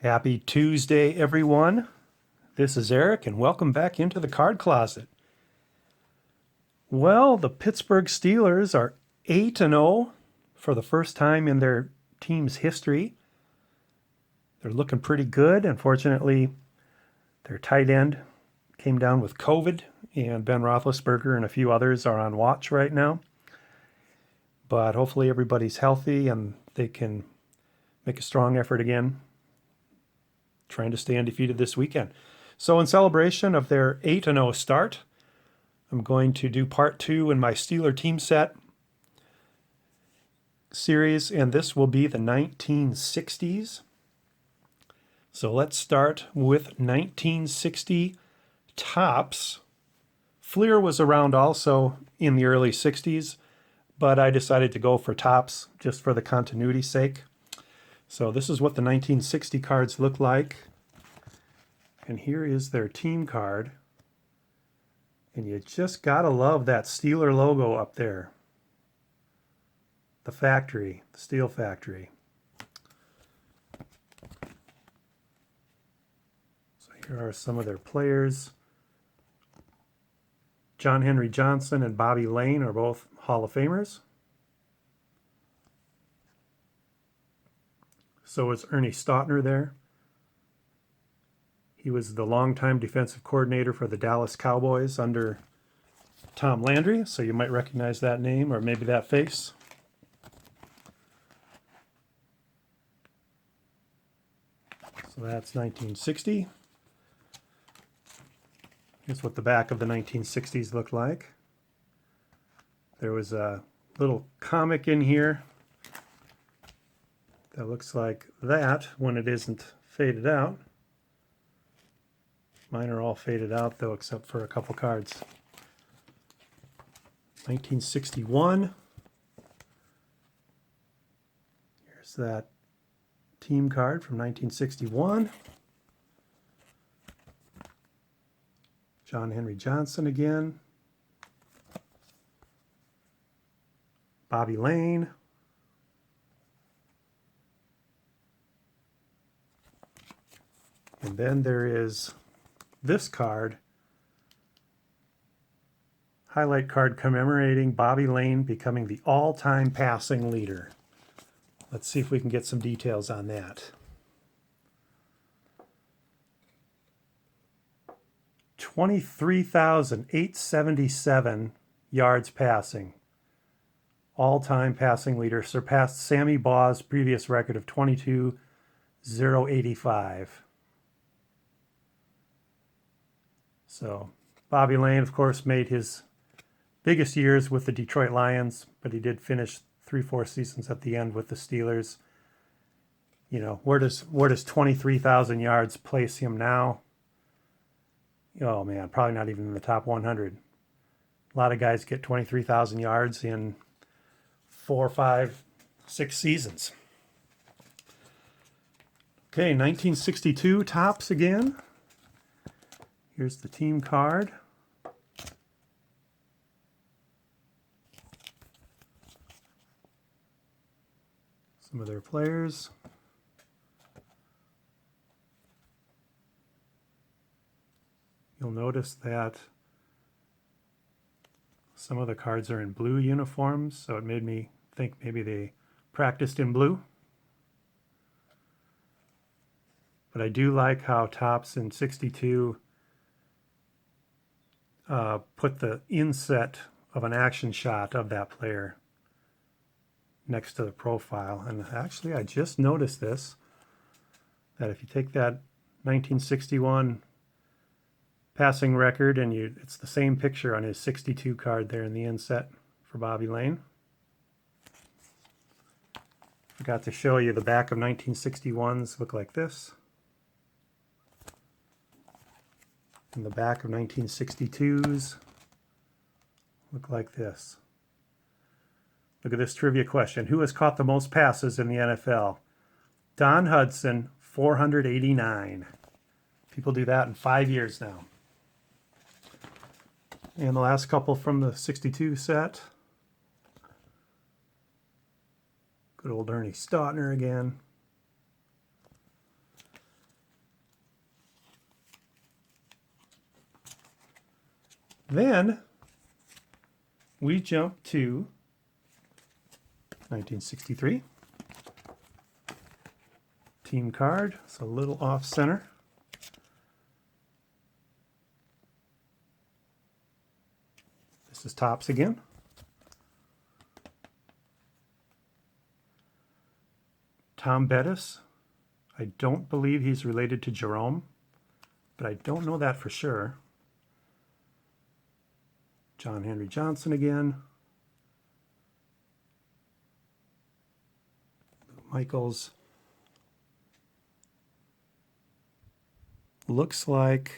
Happy Tuesday, everyone. This is Eric, and welcome back into the card closet. Well, the Pittsburgh Steelers are 8-0 for the first time in their team's history. They're looking pretty good. Unfortunately, their tight end came down with COVID, and Ben Roethlisberger and a few others are on watch right now. But hopefully everybody's healthy and they can make a strong effort again, trying to stay undefeated this weekend. So in celebration of their 8-0 start, I'm going to do part 2 in my Steeler team set series, and this will be the 1960s. So let's start with 1960 Topps. Fleer was around also in the early 60s, but I decided to go for Topps just for the continuity's sake. So this is what the 1960 cards look like. And here is their team card. And you just gotta love that Steeler logo up there. The factory, the steel factory. So here are some of their players. John Henry Johnson and Bobby Lane are both Hall of Famers. So is Ernie Stautner there. He was the longtime defensive coordinator for the Dallas Cowboys under Tom Landry, so you might recognize that name or maybe that face. So that's 1960. Here's what the back of the 1960s looked like. There was a little comic in here that looks like that when it isn't faded out. Mine are all faded out though, except for a couple cards. 1961. Here's that team card from 1961. John Henry Johnson again. Bobby Lane. And then there is this card, highlight card commemorating Bobby Lane becoming the all-time passing leader. Let's see if we can get some details on that. 23,877 yards passing. All-time passing leader, surpassed Sammy Baugh's previous record of 22,085. So Bobby Lane, of course, made his biggest years with the Detroit Lions, but he did finish 3-4 seasons at the end with the Steelers. You know, where does 23,000 yards place him now? Oh man, probably not even in the top 100. A lot of guys get 23,000 yards in 4, 5, 6 seasons. Okay, 1962 Topps again. Here's the team card. Some of their players. You'll notice that some of the cards are in blue uniforms, so it made me think maybe they practiced in blue. But I do like how Topps in 62 put the inset of an action shot of that player next to the profile. And actually, I just noticed this, that if you take that 1961 passing record and it's the same picture on his 62 card there in the inset for Bobby Lane. Forgot to show you the back of 1961s look like this. And the back of 1962s look like this. Look at this trivia question. Who has caught the most passes in the NFL? Don Hudson, 489. People do that in 5 years now. And the last couple from the 62 set. Good old Ernie Stautner again. Then we jump to 1963. Team card, it's a little off center. This is Topps again. Tom Bettis. I don't believe he's related to Jerome, but I don't know that for sure. John Henry Johnson again. Michaels. Looks like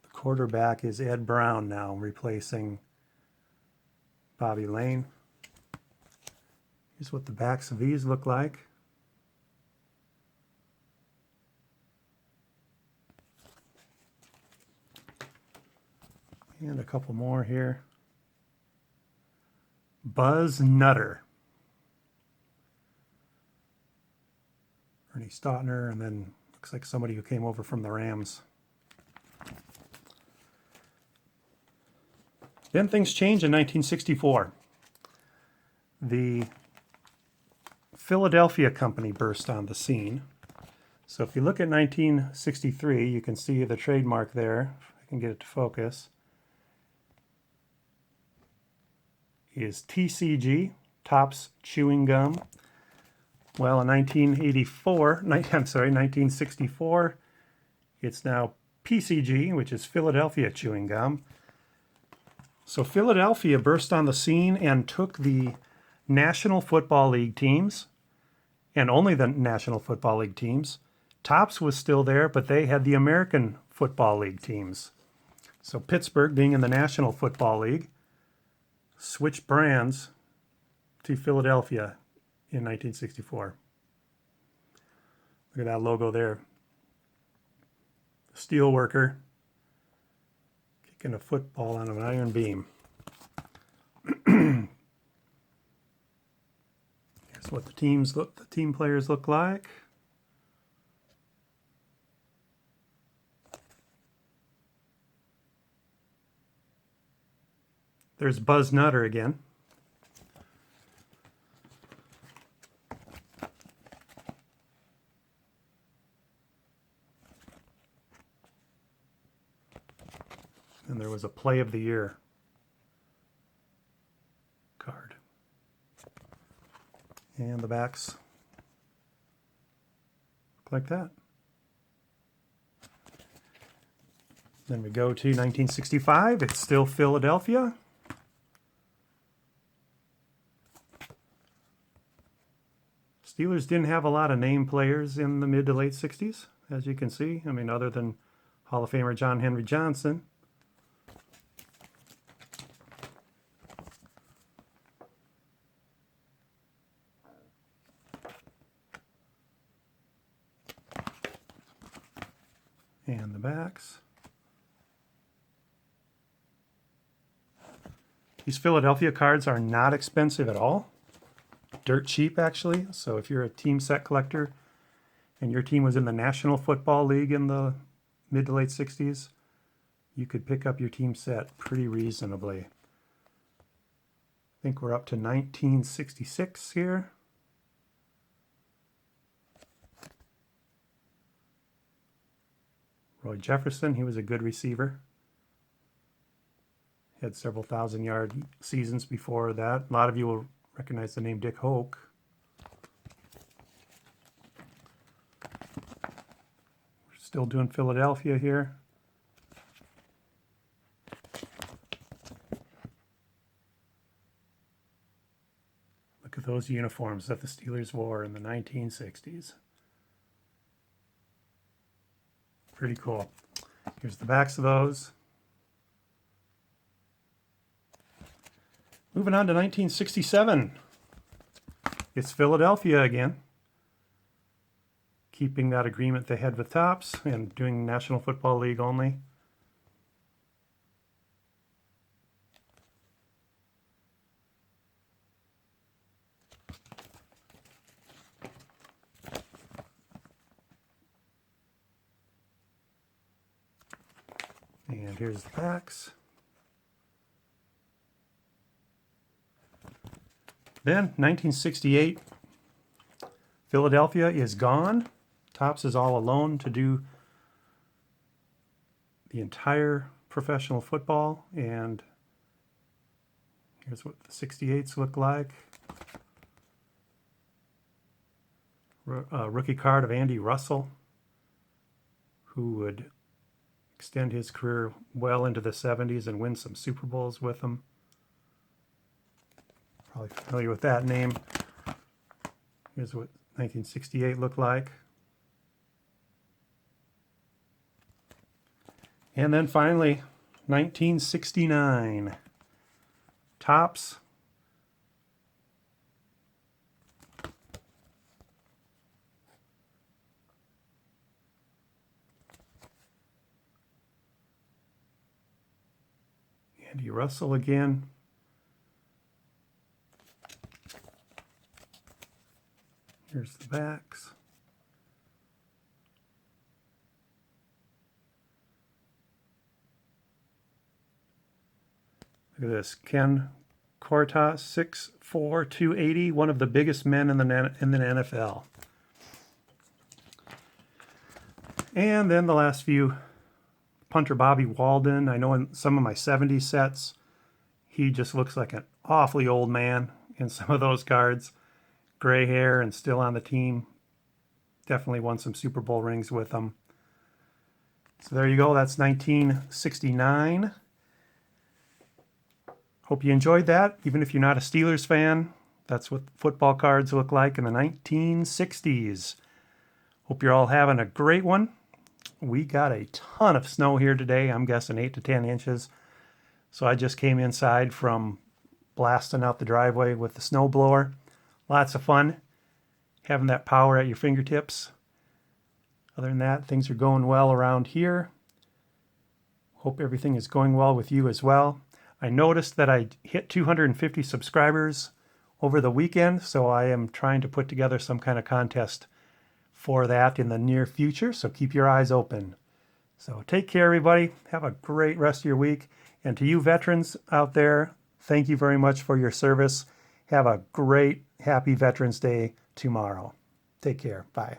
the quarterback is Ed Brown now, replacing Bobby Lane. Here's what the backs of these look like. And a couple more here. Buzz Nutter. Ernie Stautner, and then looks like somebody who came over from the Rams. Then things change in 1964. The Philadelphia company burst on the scene. So if you look at 1963, you can see the trademark there. If I can get it to focus. Is TCG, Topps Chewing Gum. Well, in 1964, it's now PCG, which is Philadelphia Chewing Gum. So Philadelphia burst on the scene and took the National Football League teams, and only the National Football League teams. Topps was still there, but they had the American Football League teams. So Pittsburgh, being in the National Football League, switched brands to Philadelphia in 1964. Look at that logo there. Steel worker kicking a football on an iron beam. Here's what the team players look like. There's Buzz Nutter again. And there was a Play of the Year card. And the backs look like that. Then we go to 1965. It's still Philadelphia. Steelers didn't have a lot of name players in the mid to late 60s, as you can see. I mean, other than Hall of Famer John Henry Johnson. And the backs. These Philadelphia cards are not expensive at all. Dirt cheap, actually. So if you're a team set collector and your team was in the National Football League in the mid to late 60s, you could pick up your team set pretty reasonably. I think we're up to 1966 here. Roy Jefferson, he was a good receiver. Had several thousand-yard seasons before that. A lot of you will recognize the name Dick Hoke. We're still doing Philadelphia here. Look at those uniforms that the Steelers wore in the 1960s. Pretty cool. Here's the backs of those. Moving on to 1967. It's Philadelphia again. Keeping that agreement they had with Topps and doing National Football League only. And here's the backs. Then 1968, Philadelphia is gone. Topps is all alone to do the entire professional football, and here's what the 68s look like. Rookie card of Andy Russell, who would extend his career well into the 70s and win some Super Bowls with them. Probably familiar with that name. Here's what 1968 looked like. And then finally, 1969. Topps. Andy Russell again. Here's the backs. Look at this, Ken Cortas, 6'4", 280, one of the biggest men in the NFL. And then the last few, punter Bobby Walden. I know in some of my 70s sets, he just looks like an awfully old man in some of those cards. Gray hair and still on the team. Definitely won some Super Bowl rings with them. So there you go, that's 1969. Hope you enjoyed that. Even if you're not a Steelers fan, that's what football cards look like in the 1960s. Hope you're all having a great one. We got a ton of snow here today. I'm guessing 8 to 10 inches. So I just came inside from blasting out the driveway with the snow blower. Lots of fun having that power at your fingertips. Other than that, things are going well around here. Hope everything is going well with you as well. I noticed that I hit 250 subscribers over the weekend, so I am trying to put together some kind of contest for that in the near future, so keep your eyes open. So take care, everybody. Have a great rest of your week. And to you veterans out there, thank you very much for your service. Have a great, happy Veterans Day tomorrow. Take care. Bye.